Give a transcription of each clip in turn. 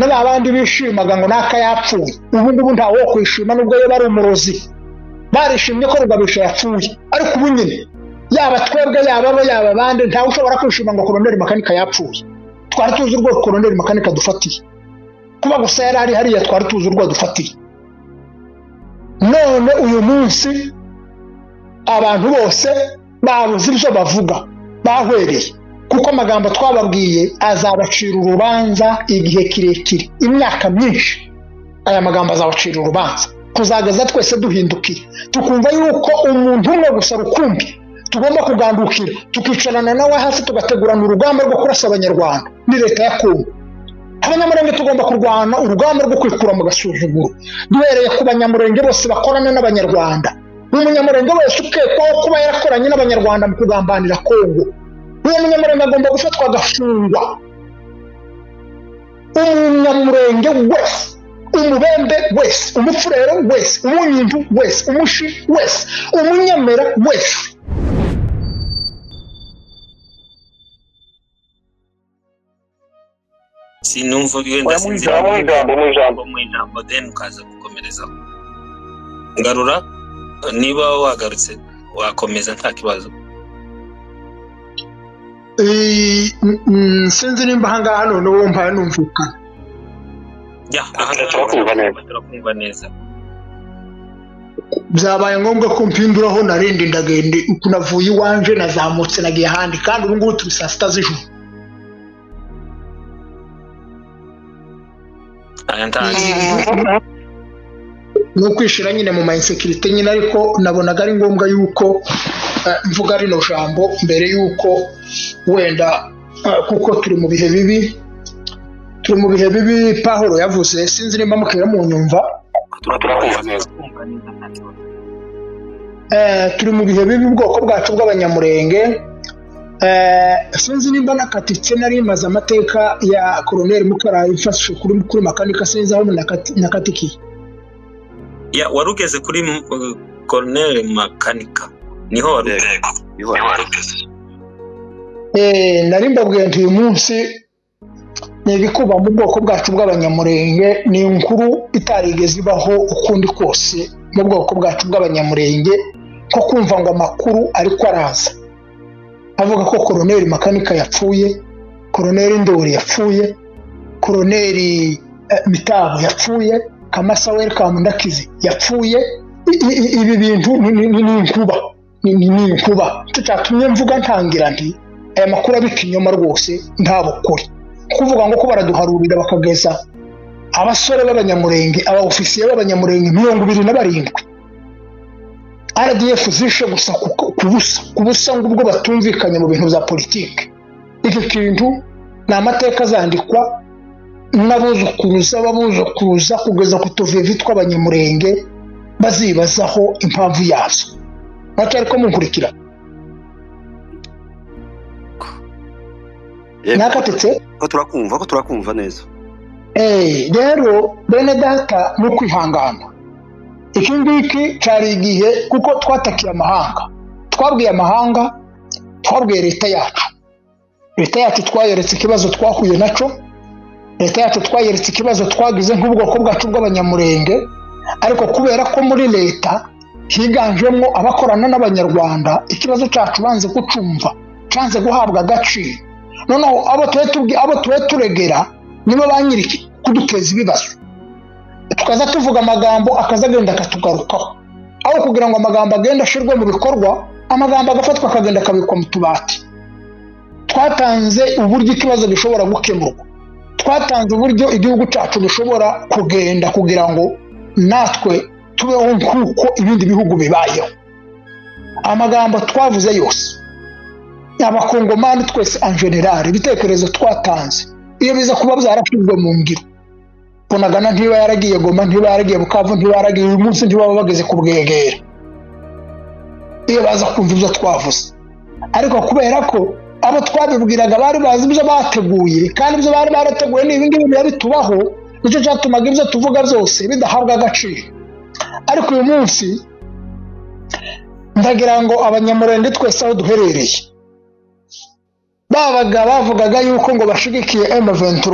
n'abandi bishimaga ngo naka yapfuye ubu ngubu nta wo kwishima nubwo yo bari umurozi barishimye ko Rugabisha yapfuye ariko ubu nyine yaba twebwe yaba bande nta ushobora kwishima ngo Colonel Makanika yapfuye twari tuzi urwo Colonel Makanika dufatiye kuba gusa yari ari hariya twari tuzi urwo dufatiye none uyu munsi abantu bose babuze ibyo bavuga bahwereye kuko amagambo twababwiye azabacira urubanza igihe kirekire imyaka myinshi aya magambo azabacira urubanza kuzageza twese duhindukira tukumva yuko umuntu umwe gusa rukumbi tugomba kugandukira tukicarana nawe hasi tugategurana urugamba rwo kurasa abanyarwanda ni leta ya Kongo abanyamurenge tugomba kurwana urugamba rwo kwikura mu gasuzuguro duhereye ku banyamurenge bose bakorana n'abanyarwanda n'umunyamurenge wese ukekwaho kuba yarakoranye n'abanyarwanda mu kugambanira Kongo uwo munyamurenge agomba gufatwa agafungwa umunyamurenge wese umubembe wese umufurero wese umunyindu wese umushi wese umunyamera wese sinumva wenda sinzira mu ijambo then ukaza gukomerezaho ngarura niba wagarutse wakomeza nta kibazo sinzi nimba hangaha none wumva numvikana turakumva neza byabaye ngombwa ko mpinduraho narindi ndagende uko navuye iwanje nazamutse nagiye ahandi kandi ubu ngubu turi saa sita z'ijoro no kwishira nyine mu insecurity nyine ariko nabonaga ari ngombwa yuko mvuga rino jambo mbere yuko wenda kuko turi mu bihe bibi Pahoro yavuze sinzi nimba mukira mu nyumva turi mu bihe bibi ubwoko bwacu bw'abanyamurenge sinzi nimba nakatitse nari maze amateka ya Colonel Mukara ifashe kuri Makanika sinzi aho nakatikiye warugeze kuri Colonel Makanika niho warugeze nari mbabwiye nti uyu munsi ni ibikuba mu bwoko bwacu bw'abanyamurenge ni inkuru itarigeze ibaho ukundi kose mu bwoko bwacu bw'abanyamurenge ko kumva ngo amakuru ariko araza avuga ko Colonel Makanika yapfuye Colonel Ndori yapfuye Colonel Mitabo yapfuye Kamasa Welcome Ndakizi yapfuye ibi bintu ni inkuba tutatumye mvuga ntangira nti aya makuru abikinyoma rwose ntabo kuri kuvuga ngo ko baraduharurira bakageza abasore b'abanyamurenge abaofisiye b'abanyamurenge 27 RDF zishe gusa kubusa ngubwo batumvikanye mu bintu bya politike iki kintu na amateka zandikwa n'abuzukuruza kugeza ku tuvivi tw'abanyamurenge bazibazaho impamvu yazo batari ko munkurikira nakatetse ko turakumva neza rero bene data no kwihangana iki ngiki cari igihe kuko twatakiye amahanga twabwiye amahanga twabwiye leta yacu twayeretse ikibazo twahuye naco leta yacu twayeretse ikibazo twagize nk'ubwoko bwacu bw'abanyamurenge ariko kubera ko muri leta higanjemo abakorana n'abanyarwanda ikibazo cyacu banze kucumva canze guhabwa agaciro noneho abo tuwe turegera nibo banyiriki kuduteza ibibazo tukaza tuvuga amagambo akazagenda akatugarukaho aho kugira ngo amagambo agenda ashirwe mu bikorwa amagambo agafatwa akagenda akabikwa mu tubati twatanze uburyo ikibazo gishobora gukemurwa twatanze uburyo igihugu cyacu gishobora kugenda kugira ngo natwe tubeho nk'uko ibindi bihugu bibayeho amagambo twavuze yose abakongomani twese en general ibitekerezo twatanze iyo biza kuba byarashizwe mu ngiro Bunagana ntiba yaragiye Goma ntiba yaragiye Bukavu ntiba yaragiye uyu munsi ntiba bageze ku Bwegera iyo baza kumva ibyo twavuze ariko kubera ko abo twabibwiraga bari bazi ibyo bateguye kandi ibyo bari barateguye ni ibingibi byari tubaho nicyo cyatumaga ibyo tuvuga byose bidahabwa agaciro ariko uyu munsi ndagira ngo abanyamurenge twese aho duherereye bavugaga yuko ngo bashigikiye M23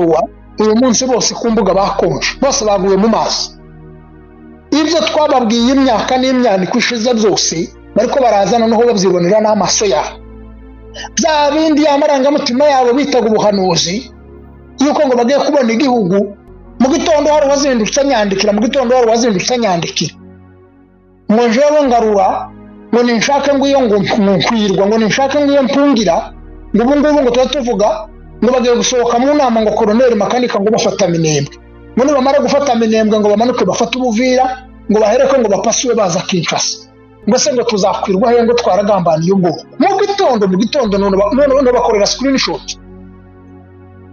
uyu munsi bose ku mbuga bakonje, bose baguye mu maso. Ibyo twababwiye imyaka n'imyaniko ishize byose bariko barazana noneho babyibonera n'amaso yabo. Bya bindi y'amarangamutima yabo bitaga ubuhanuzi yuko ngo bagiye kubona igihugu, mu gitondo hari wazindutse anyandikira, mu gitondo hari wazindutse anyandikira ngo jewe ngarura, ngo ninshake ngo iyo ngo nkwirwa, ngo ninshake ngo iyo mpungira, ngo ubu ngubu ngo tuba tuvuga ngo bagiye gusohoka mu nama ngo Colonel Makanika ngo bafata Minembwe, ngo nibamara gufata Minembwe ngo bamanuke bafate Ubuvira, ngo bahereko ngo bapasuwe baza Kinshasa, ngo se ngo tuzakwirwa he ngo twaragambaniye ubwo. Mu gitondo none bakorera screenshot.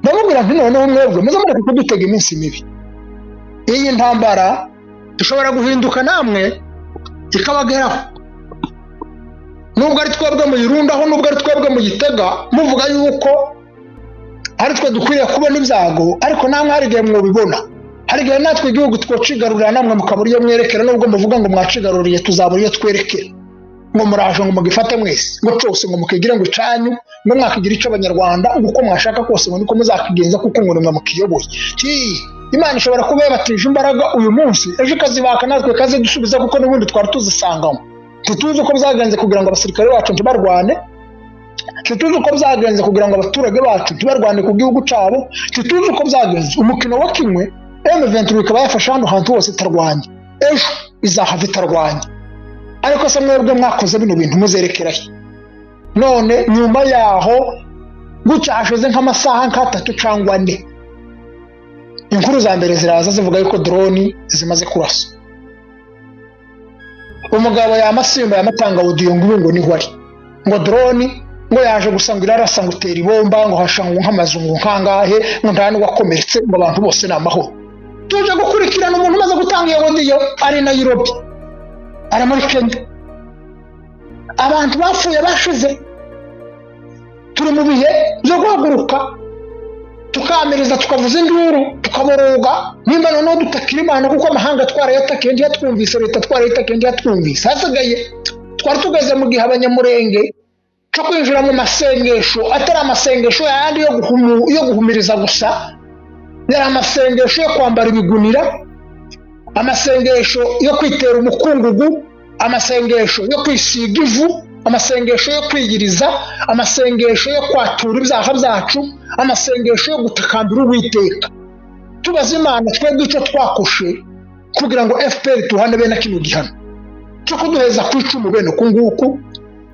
Ndamubwira nti noneho mwebwe muzamara kudutega iminsi mibi. Iyi ntambara dushobora guhinduka namwe ikabageraho. Nubwo ari twebwe muyirundaho, nubwo ari twebwe muyitega muvuga yuko ari twe dukwiriye kubona ibyago, ariko namwe hari igihe mwobibona. Hari igihe natwe igihugu twocigarurira namwe mukabura iyo mwerekera, nubwo muvuga ngo mwacigaruriye tuzabura iyo twerekera. Ngo muraje ngo mugifate mwese, ngo cyose ngo mukigire ngo icanyu, ngo mwakigira ico Abanyarwanda, uko mwashaka kose ngo niko muzakigenza kuko ngo nimwe mukiyoboye. Imana ishobora kuba yabatije imbaraga uyu munsi, ejo ikazibaka natwe kaze dusubiza kuko n'ubundi twari tuzisangamo. Tutuzi uko byagenze kugira ngo abasirikare bacu ntibarwane, tutuzi uko byagenze kugira ngo abaturage bacu ntibarwane ku gihugu cabo, tutuzi uko byagenze umukino wa kimwe M23 ikaba yafashe hano hantu hose itarwanya, ejo izahava itarwanya. Ariko se mwebwe mwakoze bino bintu muzerekerahe. None nyuma yaho guca hashize nk'amasaha nk'atatu cyangwa 4, inkuru za mbere ziraza zivuga yuko drone zimaze kurasa. Umugabo yamasimba yamatanga audio ngo niho ari, ngo drone ngo yaje gusanga irarasa ngo utera ibomba, ngo hashangu nk'amazungu nkangahe, ngo ntani wakomeretse, ngo abantu bose n'amahoro. Tuje gukurikirana umuntu umaze gutanga iyo audio ari Nairobi, ari muri Kenya. Abantu bapfuye bashize. Turi mu bihe byo guhaguruka tukamiriza, tukavuza induru, tukaboroga, nimba noneho dutakira Imana kuko amahanga twarayatakiye ndiye twumvise, leta twarayitakiye ndiye twumvise. Hasigaye twari tugeze mu gihe Abanyamurenge cyo kwinjira mu masengesho, atari amasengesho yandi yo guhumiriza gusa, yari amasengesho yo kwambara ibigunira, amasengesho yo kwitera umukungugu, amasengesho yo kwisiga ivu, amasengesho yo kwigiriza, amasengesho yo kwatura ibyaha byacu, amasengesho yo gutakambira Uwiteka. Tubaza Imana twebwe icyo twakoshe kugira ngo FPR tuhane bene kino gihano cyo kuduheza ku icumu bene kunguku,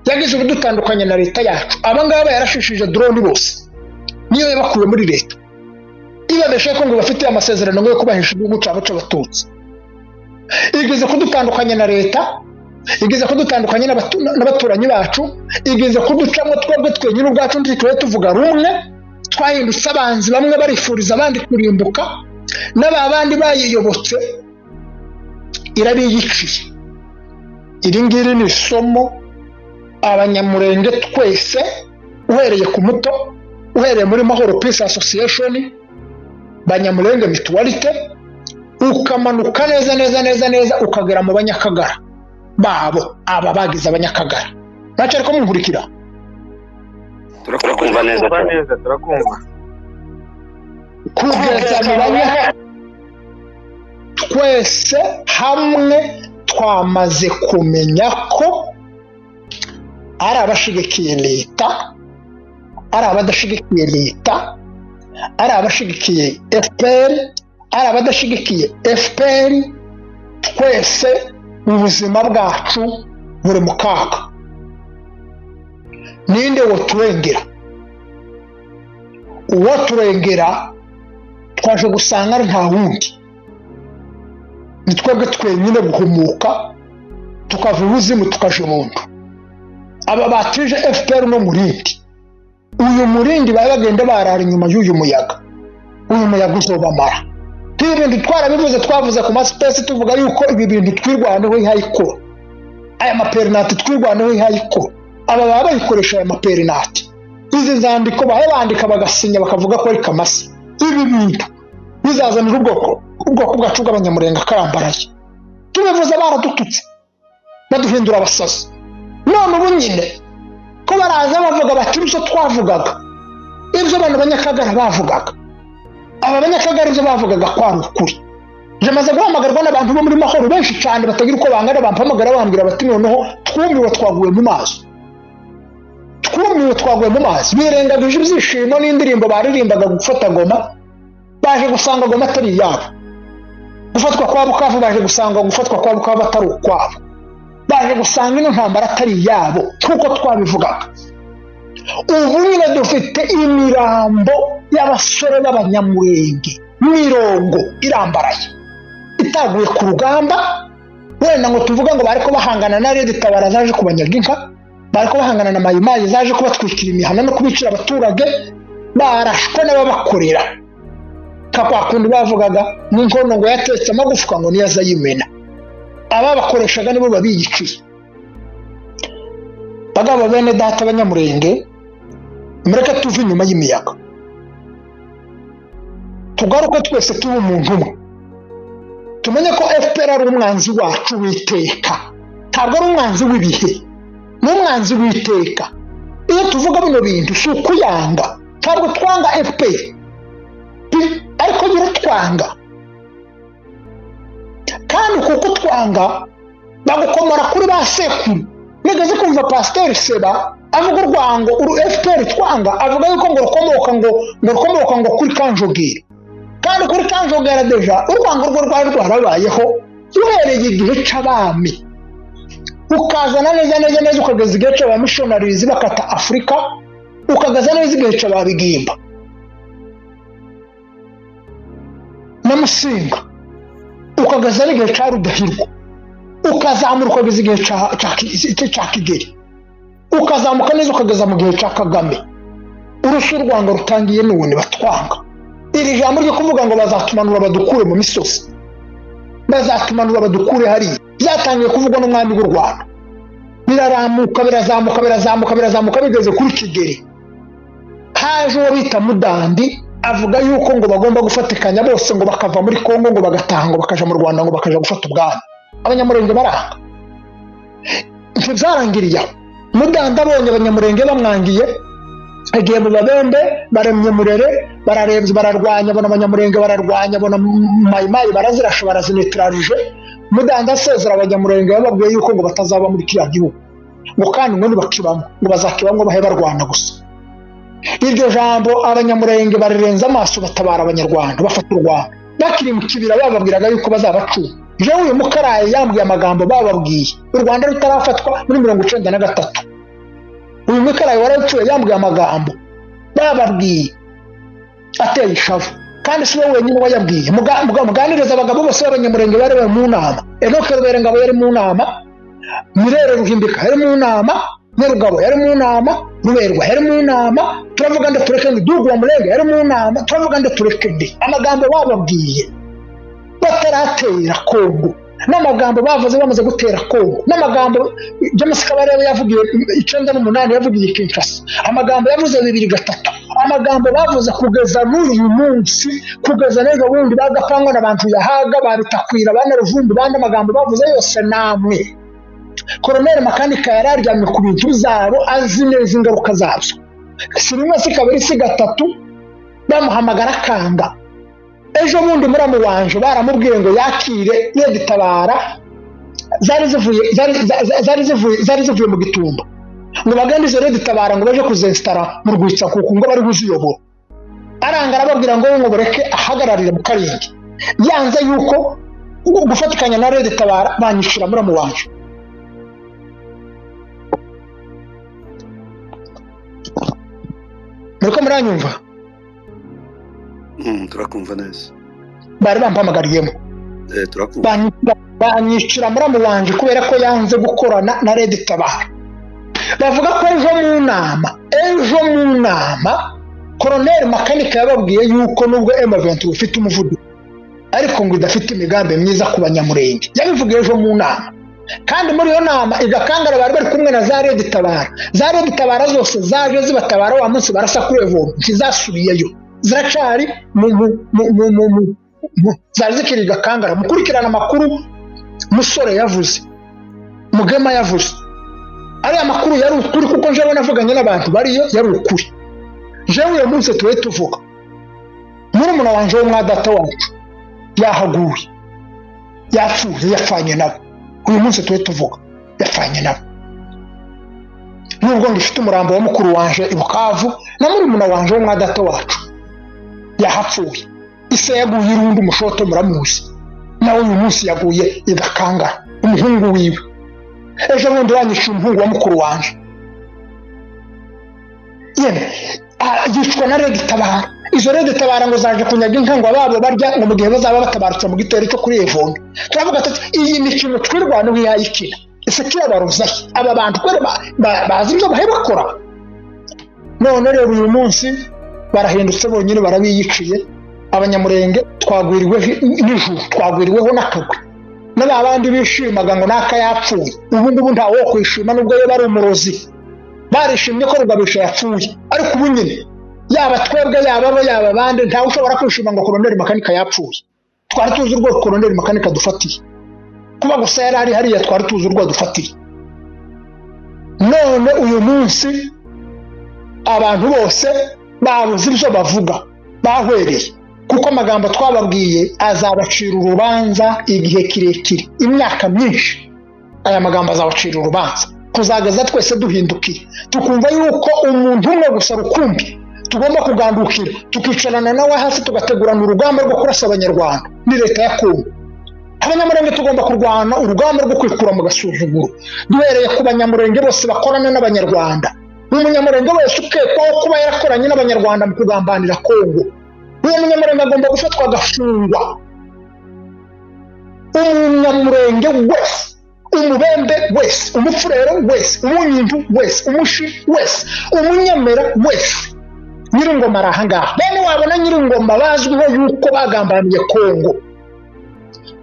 yagize ubudutandukanye na leta yacu. Abangaba yarashishije drone bose, niyo yabakuye muri leta, ibabeshe ko ngo bafite amasezerano yo kubahesha igihugu cyabo cy'abatutsi. Igeze kudutandukanya na leta, igeze kudutandukanya n'abaturanyi bacu, igeze kuducamo twebwe twenyine ubwacu ntitwe tuvuga rumwe, twahindutse abanzi, bamwe barifuriza abandi kurimbuka, n'abandi bayiyobotse irabiyiciye. Iri ngiri ni isomo Abanyamurenge twese, uhereye ku muto, uhereye muri Mahoro Peace Association, Banyamurenge Mutualite, ukamanuka neza ukagera mu Banyakagara babo, aba bagize Abanyakagara. Ntacyo ariko munkurikira. Turakumva neza, turakumva. Kugeza mu Banyakagara twese hamwe twamaze kumenya ko ari abashigikiye leta, ari abadashigikiye leta, ari abashigikiye FPR, ari abadashigikiye FPR, twese ubuzima bwacu buri mu kaga. Ninde wo turengera? Uwo turengera twaje gusanga ari nta wundi, ni twebwe twenyine guhumuka tukava ubuzima tukaje buntu. Aba batije FPR no murindi, uyu murindi bagenda barara inyuma y'uyu muyaga, uyu muyaga uzobamara. Ibintu twarabivuze, twavuze ku maspace tuvuga yuko ibi bintu twirwaneho ihayiko, aya maperinati twirwaneho ihayiko. Aba baba bayikoresha aya maperinati, izi zandiko bandika bagasinya bakavuga ko ari kamasi. Ibi bintu bizazanira ubwoko bwacu bw'Abanyamurenge karambaraye. Tubivuze baradututse, baduhindura abasazi. None ubu nyine ko baraza bavuga bati ibyo twavugaga, ibyo abantu Banyakagara bavugaga, aba banyakagari zo bavugaga ko ari ukuri. Jamaze guhamagarwa n'abantu bo muri Mahoro benshi cyane batagira uko bangana, bampamagara bambwira bati noneho twumiwe twaguye mu mazi. Twumiwe twaguye mu mazi, birengagije ibyishimo n'indirimbo baririmbaga gufata Goma, baje gusanga Goma atari yabo. Gufatwa kwa Bukavu baje gusanga gufatwa kwa Bukavu atari ukwabo. Baje gusanga ino ntambara atari yabo kuko twabivugaga. Ubu nyine dufite imirambo y'abasore b'abanyamurenge mirongo irambaraye itaguye ku rugamba, wenda ngo tuvuga ngo bariko bahangana na Red Tabara zaje kubanyaga inka, bariko bahangana na Mayimayi zaje kubatwikira imihana no kubicira abaturage, barashwe n'ababakorera. Kakwa kundi bavugaga n'inkono ngo yatetse amagufwa ngo niyaza yimena, aba bakoreshaga nibo babiyiciye. Bagabo bene data abanyamurenge, mureke tuve inyuma y'imiyaga, tugaruke twese tuba umuntu umwe, tumenye ko FPR ari umwanzi wacu w'iteka, ntabwo ari umwanzi w'ibihe, ni umwanzi w'iteka. Iyo tuvuga bino bintu si ukuyanga, ntabwo twanga FPR, ariko nyine twanga, kandi kuko twanga bagukomora kuri ba sekuru. Nigeze kumva Pasteur Seba avuga urwango FPR twanga, avuga yuko ngo rukomoka ngo kuri Kanjogera, kandi kuri Kanjogera deja urwango rwo rwari rwarabayeho uhereye igihe c'abami, ukazana neza ukageza igihe c'abamissionaries bakata Afrika, ukagaza neza igihe c'ababigimba na Musinga, ukagaza n'igihe ca Rudahirwa, ukazamura ukageza igihe ca Kigeli, ukazamuka neza ukageza mu gihe ca Kagame. Urusha urwango rutangiye n'ubundi batwanga. Iri jambo ryo kuvuga ngo bazatumanura badukure mu misozi, bazatumanura badukure hariya, byatangiye kuvugwa n'umwami w'u Rwanda. Birazamuka bigeze kuri Kigeli. Haje uwo bita Mudandi avuga yuko ngo bagomba gufatikanya bose ngo bakava muri Kongo ngo bagataha ngo bakaja mu Rwanda ngo bakaja gufata ubwami. Abanyamurenge baranga. Ntibyarangiriye aho. Mudandi abonye abanyamurenge bamwangiye, agiye mu Babembe baremye Murere, bararebye bararwanya, bona abanyamurenge bararwanya, bona Mayimayi barazirasha barazinetralije. Mudandi asezera abanyamurenge bababwiye yuko ngo batazaba muri kiriya gihugu, ngo kandi ngo nibakibamo ngo bazakibamo bahe barwana gusa. Iryo jambo abanyamurenge barirenza amaso batabara abanyarwanda bafata u Rwanda. Bakiri mu kibira bababwiraga yuko bazabacura. Jewe uyu Mukaraye yambwiye amagambo bababwiye u Rwanda rutarafatwa muri 1993. Uyu Mukaraye waracuye yambwiye amagambo bababwiye ateye ishavu, kandi si wowe wenyine wayabwiye. Muganiriza abagabo bose b'abanyamurenge bari mu nama. Enoke Ruberengabo yari mu nama, Mirere Ruhimbika yari mu nama, Nyarugabo yari mu nama, Ruberwa yari mu nama, turavuga nda tureke ndi Dugu wa Murenge yari mu nama, turavuga nda tureke ndi. Amagambo bababwiye bataratera Kongo, n'amagambo bavuze bamaze gutera Kongo, n'amagambo James Kabarebe yavugiye 98 yavugiye Kinshasa, amagambo yavuze 2003, amagambo bavuze kugeza n'uyu munsi, kugeza n'ejo bundi bagapangwa n'abantu yahaga babitakwira bana Ruvumbi, bandi amagambo bavuze yose namwe. Colonel Makanika yararyamye ku bintu zabo, azi neza ingaruka zabyo. Si rimwe si kabiri si gatatu bamuhamagara kanga. Ejo bundi muramu wanje baramubwiye ngo yakire Red Tabara zari zivuye mu Gitumba, ngo bagandize Red Tabara ngo baje kuzinstara mu Rwitsa kuko ngo bari kuziyobora. Arangara babwira ngo bareke ahagararire mu Karenge, yanze yuko gufatikanya na Red Tabara banyishura muramu wanje. Muriko muranyumva? Turakumva neza. Bari bampamagariyemo. Turakumva. Banyishira muramu wanje kubera ko yanze gukorana na Red Tabara. Bavuga ko ejo mu nama Colonel Makanika yababwiye yuko nubwo M23 ufite umuvuduko ariko ngo idafite imigambi myiza ku banyamurenge. Yabivugiye ejo mu nama, kandi muri iyo nama igakangara bari kumwe na za Red Tabara. Za Red Tabara zose zaje zibatabara wa munsi barasa kuri Evo, ntizasubiyeyo, ziracari zazikiri gakangara. Mukurikirana amakuru Musore yavuze, Mugema yavuze, ari amakuru yari ukuri kuko nje navuganye n'abantu bariyo, yari ukuri. Jewe uyu munsi tuvuga murumuna wanje wo mwadata wacu yahaguye, yapfuye, yapfanye nabo. Uyu munsi tuwe tuvuga yapfanye nabo. Nubwo ngifite umurambo wa mukuru wanje i Bukavu na murumuna wanje wo mwadata wacu yahapfuye. Ise yaguye irundi Mushoto muramuzi, nawe uyu munsi yaguye i Gakangara, umuhungu wiwe. Ejo bundi yanyishe umuhungu wa mukuru wanje, yene yicwa na Redi Tabara. Izo Redi Tabara ngo zaje kunyaga inka ngo ababo barya ngo mu gihe bazaba batabarutse mu gitero cyo kuri Evondo. Turavuga ati iyi mikino twirwana wiyayikina ese kiyabaruza aba bantu kwere bazi ibyo bahe bakora. None rero uyu munsi barahindutse bonyine barabiyiciye. Abanyamurenge twagwiriwe n'ijuru, twagwiriweho n'akagwe. N'abandi bishimaga ngo naka yapfuye, ubu ngubu nta wo kwishima nubwo yo bari umurozi. Barishimye ko Rugabisha yapfuye, ariko ubu nyine yaba twebwe yaba abandi nta ushobora kwishima ngo Koloneli Makanika yapfuye. Twari tuzi urwo Koloneli Makanika dufatiye, kuba gusa yari ari hariya twari tuzi urwo dufatiye. None uyu munsi abantu bose babuze ibyo bavuga, bahwereye, kuko amagambo twababwiye azabacira urubanza igihe kirekire, imyaka myinshi. Aya magambo azabacira urubanza kuzageza twese duhindukira, tukumva yuko umuntu umwe gusa rukumbi tugomba kugandukira, tukicarana nawe hasi tugategurana urugamba rwo kurasa Abanyarwanda ni leta ya Kongo. Abanyamurenge tugomba kurwana urugamba rwo kwikura mu gasuzuguro, duhereye ku Banyamurenge bose bakorana n'Abanyarwanda. Umunyamurenge wese ukekwaho kuba yarakoranye n'Abanyarwanda mu kugambanira Kongo, uwo munyamurenge agomba gufatwa agafungwa. Umunyamurenge wese, umubembe wese, umufurero wese, umunyindu wese, umushi wese, umunyamera wese, Nyiringoma arahangaha. Bene wabona Nyiringoma bazwiho yuko bagambaniye Kongo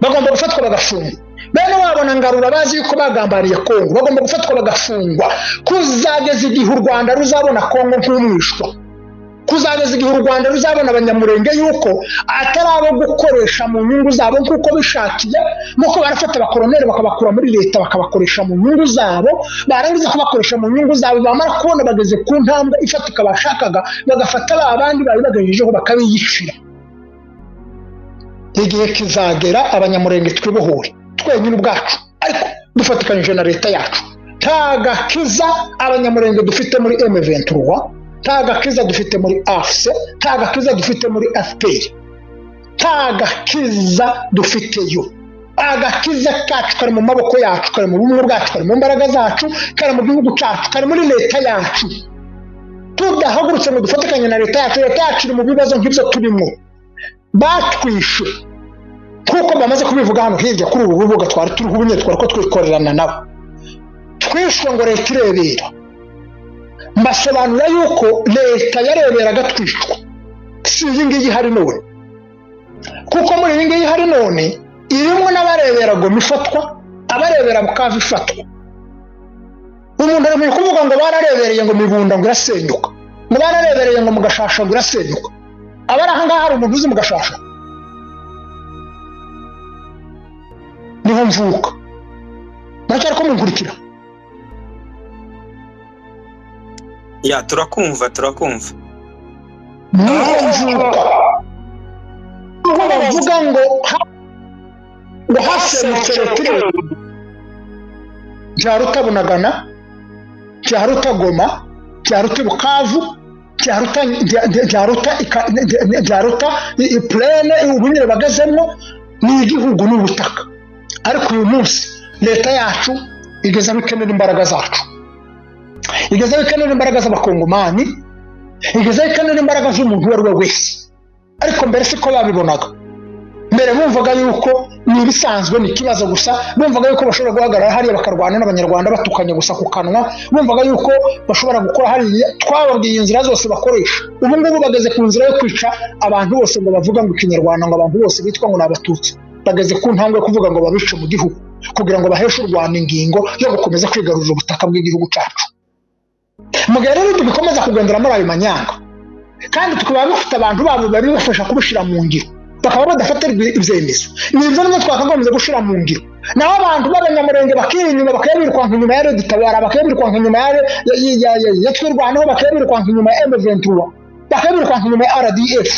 bagomba gufatwa bagafungwa. Bene wabona Ngarura bazi yuko bagambaniye Kongo bagomba gufatwa bagafungwa. Kuzageza igihe u Rwanda ruzabona Kongo nk'umwishwa, kuzageza igihe u Rwanda ruzabona Abanyamurenge yuko atari abo gukoresha mu nyungu zabo nk'uko bishakiye, nuko barafata abakoloneli bakabakura muri leta bakabakoresha mu nyungu zabo, barangiza kubakoresha mu nyungu zabo bamara kubona bageze ku ntambwe ifatika bashakaga bagafata abandi bari bagajejeho bakabiyicira. Igihe kizagera Abanyamurenge twibohore twenyine ubwacu, ariko dufatikanyije na leta yacu. Tagakiza Abanyamurenge dufite muri M23, tagakiza dufite muri AFC, tagakiza dufite muri FPR, tagakiza dufiteyo. Agakiza kacu kari mu maboko yacu, kari mu bumwe bwacu, kari mu mbaraga zacu, kari mu gihugu cyacu, kari muri leta yacu. Tudahagurutse ngo dufatikanye na leta yacu, leta yacu iri mu bibazo nk'ibyo turimo. Batwishe kuko bamaze kubivuga hano hirya kuri ubu rubuga twari turiho ubunye twari ko twikorerana nabo. Twishwe ngo leta irebera. Mbasobanura yuko leta yareberaga twishwa, si iyi ngiyi hari none, kuko muri iyi ngiyi hari none irimo n'abarebera Goma ifatwa, abarebera Bukavu ifatwa. Umuntu ari kuvuga ngo bararebereye ngo Mibunda ngo irasenyuka, ngo bararebereye ngo Mugashasha ngo irasenyuka. Abari aha ngaha hari umuntu uzi Mugashasha? Niho mvuka, nacyo ariko munkurikira. Ya turakumva. Niho mvuka. Aho bavuga ngo hasenyutse leta Cyaruta Bunagana, Cyaruta Goma, Cyaruta Bukavu, Cyaruta Plene, ubunyere bagazemo ni igihugu n'ubutaka. Ariko uyu munsi leta yacu igeze bikenera imbaraga zacu, igeze bikenera imbaraga z'abakongomani, igeze bikenera imbaraga z'umuntu uwo wese. Ariko mbere siko babibonaga. Mbere bumvaga yuko ni ibisanzwe, ni ikibazo gusa. Bumvaga yuko bashobora guhagarara hariya bakarwana n'Abanyarwanda batukanye gusa ku kanwa. Bumvaga yuko bashobora gukora hariya. Twababwiye inzira zose bakoresha. Ubu ngubu bageze ku nzira yo kwica abantu bose ngo bavuga ngo Ikinyarwanda, ngo abantu bose bitwa ngo n'Abatutsi. Bageze ku ntambwe kuvuga ngo babice mu gihugu kugira ngo baheshe u Rwanda ingingo yo gukomeza kwigarurira ubutaka bw'igihugu cyacu. Mu gihe rero dukomeza kugendera muri ayo manyanga, kandi tukaba bafite abantu babo bari bafasha kubishira mu ngiro, bakaba badafatirwa ibyemezo. Nibyo nimwe twakagombye gushira mu ngiro. Naho abantu b'Abanyamurenge bakiri inyuma, bakayabirwanka inyuma ya Redi Tabara, bakayabirwanka inyuma ya twirwanaho, bakayabirwanka inyuma ya M23, bakayabirwanka inyuma ya RDF.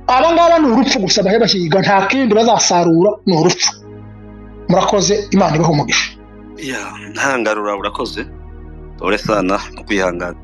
aba ngaba ni urupfu gusa bahe bashyiga, nta kindi bazasarura, ni urupfu. Murakoze, Imana ibahe umugisha. ntangarura urakoze. Ore sana no kwihangana.